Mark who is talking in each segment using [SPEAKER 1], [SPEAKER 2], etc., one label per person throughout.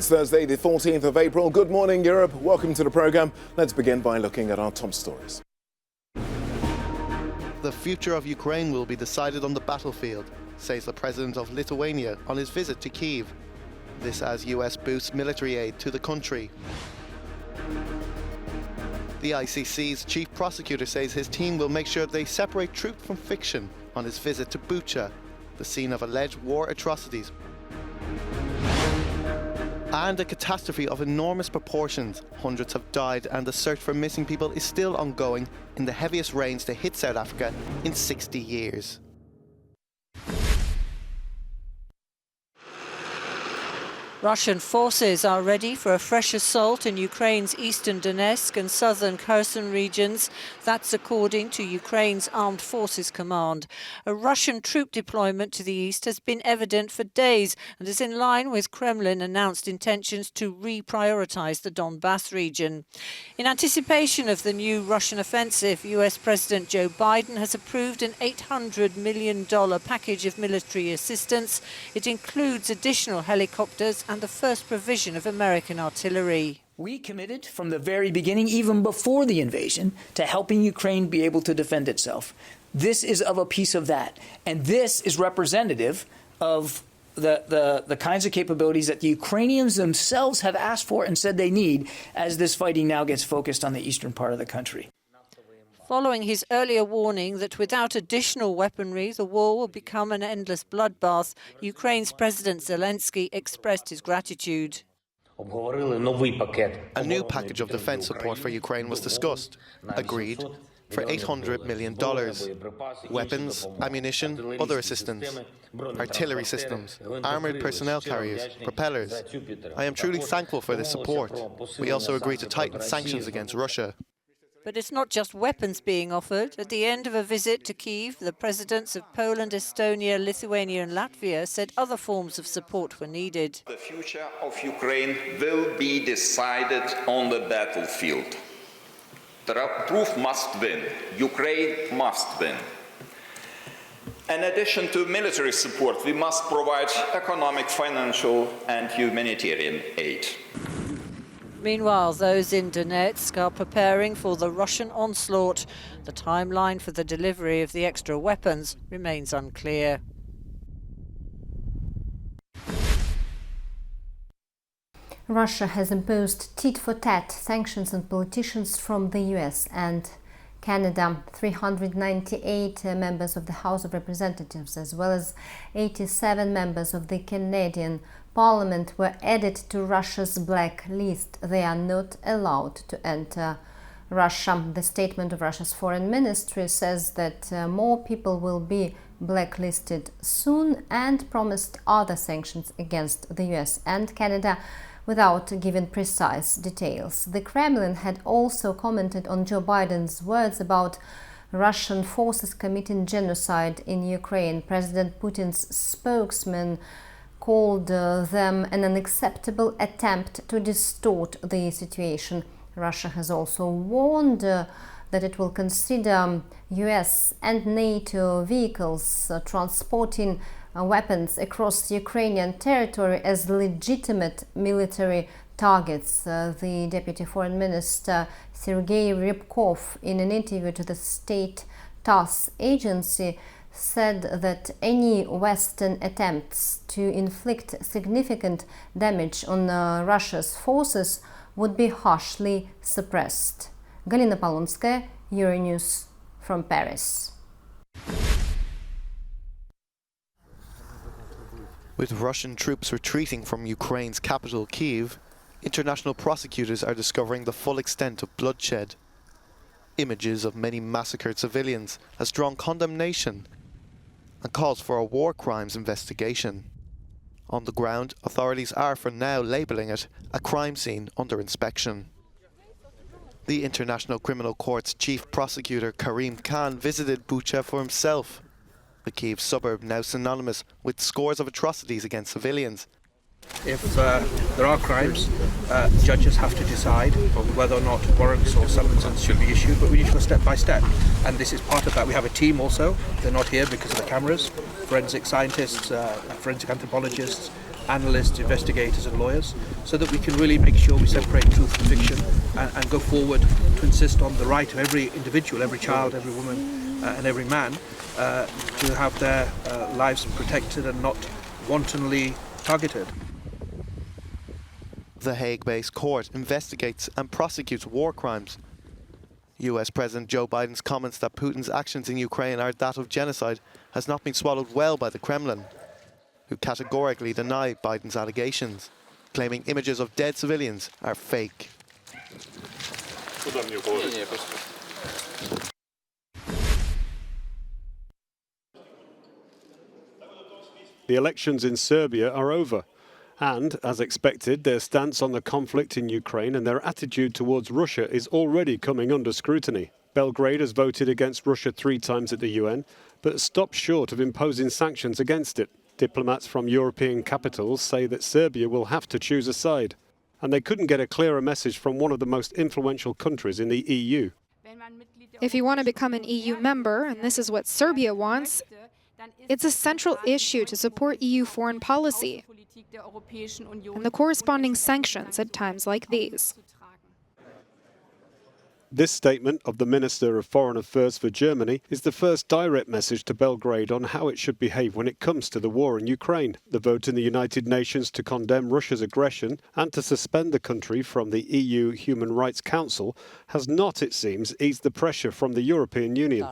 [SPEAKER 1] It's Thursday, the 14th of April. Good morning, Europe. Welcome to the programme. Let's begin by looking at our top stories.
[SPEAKER 2] The future of Ukraine will be decided on the battlefield, says the president of Lithuania on his visit to Kyiv. This as US boosts military aid to the country. The ICC's chief prosecutor says his team will make sure they separate truth from fiction on his visit to Bucha, the scene of alleged war atrocities. And a catastrophe of enormous proportions. Hundreds have died and the search for missing people is still ongoing in the heaviest rains to hit South Africa in 60 years.
[SPEAKER 3] Russian forces are ready for a fresh assault in Ukraine's eastern Donetsk and southern Kherson regions. That's according to Ukraine's Armed Forces Command. A Russian troop deployment to the east has been evident for days and is in line with Kremlin-announced intentions to reprioritize the Donbass region. In anticipation of the new Russian offensive, US President Joe Biden has approved an $800 million package of military assistance. It includes additional helicopters and the first provision of American artillery.
[SPEAKER 4] We committed from the very beginning, even before the invasion, to helping Ukraine be able to defend itself. This is of a piece of that. And this is representative of the kinds of capabilities that the Ukrainians themselves have asked for and said they need as this fighting now gets focused on the eastern part of the country.
[SPEAKER 3] Following his earlier warning that without additional weaponry, the war will become an endless bloodbath, Ukraine's President Zelenskyy expressed his gratitude.
[SPEAKER 2] A new package of defense support for Ukraine was discussed, agreed, for $800 million. Weapons, ammunition, other assistance, artillery systems, armoured personnel carriers, propellers. I am truly thankful for this support. We also agreed to tighten sanctions against Russia.
[SPEAKER 3] But it's not just weapons being offered. At the end of a visit to Kyiv, the presidents of Poland, Estonia, Lithuania and Latvia said other forms of support were needed.
[SPEAKER 5] The future of Ukraine will be decided on the battlefield. The truth must win. Ukraine must win. In addition to military support, we must provide economic, financial and humanitarian aid.
[SPEAKER 3] Meanwhile, those in Donetsk are preparing for the Russian onslaught. The timeline for the delivery of the extra weapons remains unclear.
[SPEAKER 6] Russia has imposed tit-for-tat sanctions on politicians from the US and Canada. 398 members of the House of Representatives, as well as 87 members of the Canadian Parliament, were added to Russia's blacklist. They are not allowed to enter Russia. The statement of Russia's foreign ministry says that more people will be blacklisted soon and promised other sanctions against the US and Canada without giving precise details. The Kremlin had also commented on Joe Biden's words about Russian forces committing genocide in Ukraine. President Putin's spokesman called them an unacceptable attempt to distort the situation. Russia has also warned that it will consider US and NATO vehicles transporting weapons across Ukrainian territory as legitimate military targets. The Deputy Foreign Minister Sergei Ryabkov, in an interview to the state TASS agency, said that any Western attempts to inflict significant damage on Russia's forces would be harshly suppressed. Galina Polonskaya, Euronews from Paris.
[SPEAKER 2] With Russian troops retreating from Ukraine's capital, Kyiv, international prosecutors are discovering the full extent of bloodshed. Images of many massacred civilians has drawn condemnation and calls for a war crimes investigation. On the ground, authorities are for now labelling it a crime scene under inspection. The International Criminal Court's chief prosecutor Karim Khan visited Bucha for himself, the Kyiv suburb now synonymous with scores of atrocities against civilians.
[SPEAKER 7] If there are crimes, judges have to decide on whether or not warrants or summonses should be issued, but we need to go step by step. And this is part of that. We have a team also. They're not here because of the cameras. Forensic scientists, forensic anthropologists, analysts, investigators and lawyers, so that we can really make sure we separate truth from fiction and go forward to insist on the right of every individual, every child, every woman and every man to have their lives protected and not wantonly targeted.
[SPEAKER 2] The Hague-based court investigates and prosecutes war crimes. US President Joe Biden's comments that Putin's actions in Ukraine are that of genocide has not been swallowed well by the Kremlin, who categorically deny Biden's allegations, claiming images of dead civilians are fake.
[SPEAKER 8] The elections in Serbia are over. And, as expected, their stance on the conflict in Ukraine and their attitude towards Russia is already coming under scrutiny. Belgrade has voted against Russia 3 times at the UN, but stopped short of imposing sanctions against it. Diplomats from European capitals say that Serbia will have to choose a side. And they couldn't get a clearer message from one of the most influential countries in the EU.
[SPEAKER 9] If you want to become an EU member, and this is what Serbia wants, it's a central issue to support EU foreign policy and the corresponding sanctions at times like these.
[SPEAKER 8] This statement of the Minister of Foreign Affairs for Germany is the first direct message to Belgrade on how it should behave when it comes to the war in Ukraine. The vote in the United Nations to condemn Russia's aggression and to suspend the country from the EU Human Rights Council has not, it seems, eased the pressure from the European Union.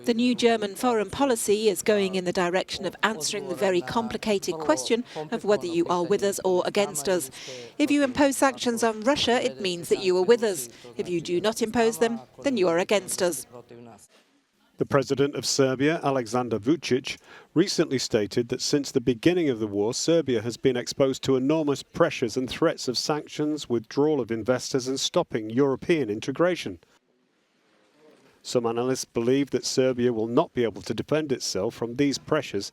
[SPEAKER 10] The new German foreign policy is going in the direction of answering the very complicated question of whether you are with us or against us. If you impose sanctions on Russia, it means that you are with us. If you do not impose them, then you are against us.
[SPEAKER 8] The president of Serbia, Alexander Vučić, recently stated that since the beginning of the war, Serbia has been exposed to enormous pressures and threats of sanctions, withdrawal of investors and stopping European integration. Some analysts believe that Serbia will not be able to defend itself from these pressures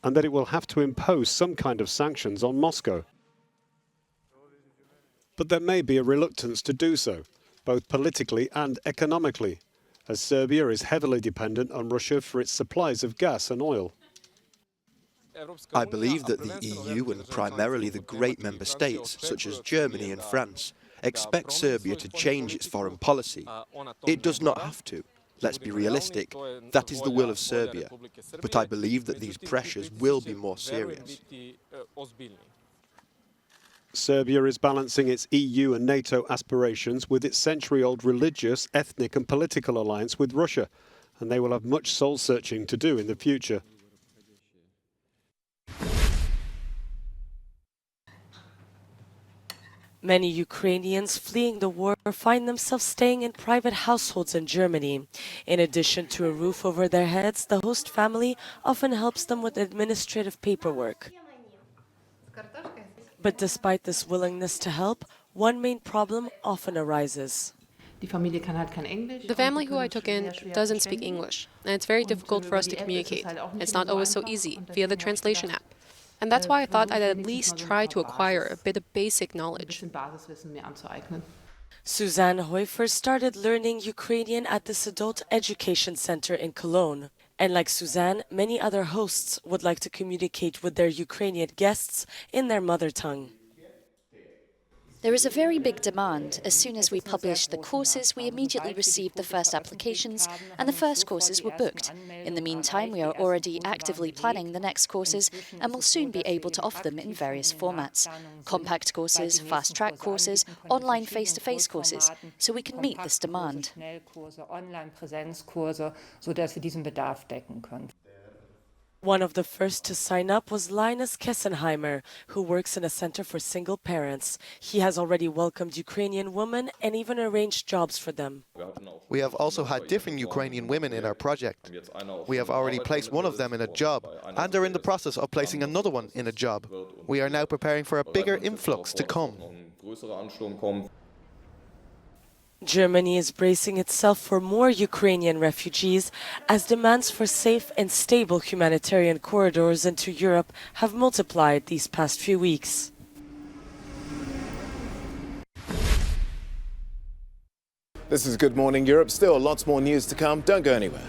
[SPEAKER 8] and that it will have to impose some kind of sanctions on Moscow. But there may be a reluctance to do so, both politically and economically, as Serbia is heavily dependent on Russia for its supplies of gas and oil.
[SPEAKER 11] I believe that the EU and primarily the great member states, such as Germany and France, expect Serbia to change its foreign policy. It does not have to. Let's be realistic. That is the will of Serbia. But I believe that these pressures will be more serious.
[SPEAKER 8] Serbia is balancing its EU and NATO aspirations with its century-old religious, ethnic and political alliance with Russia, and they will have much soul-searching to do in the future.
[SPEAKER 12] Many Ukrainians fleeing the war find themselves staying in private households in Germany. In addition to a roof over their heads, the host family often helps them with administrative paperwork. But despite this willingness to help, one main problem often arises.
[SPEAKER 13] The family who I took in doesn't speak English, and it's very difficult for us to communicate. It's not always so easy via the translation app. And that's why I thought I'd at least try to acquire a bit of basic knowledge.
[SPEAKER 12] Suzanne Hoifer started learning Ukrainian at this adult education center in Cologne. And like Suzanne, many other hosts would like to communicate with their Ukrainian guests in their mother tongue.
[SPEAKER 14] There is a very big demand. As soon as we published the courses, we immediately received the first applications, and the first courses were booked. In the meantime, we are already actively planning the next courses and will soon be able to offer them in various formats. Compact courses, fast-track courses, online face-to-face courses, so we can meet this demand.
[SPEAKER 12] One of the first to sign up was Linus Kessenheimer, who works in a center for single parents. He has already welcomed Ukrainian women and even arranged jobs for them.
[SPEAKER 2] We have also had different Ukrainian women in our project. We have already placed one of them in a job and are in the process of placing another one in a job. We are now preparing for a bigger influx to come.
[SPEAKER 12] Germany is bracing itself for more Ukrainian refugees as demands for safe and stable humanitarian corridors into Europe have multiplied these past few weeks.
[SPEAKER 1] This is Good Morning Europe. Still lots more news to come. Don't go anywhere.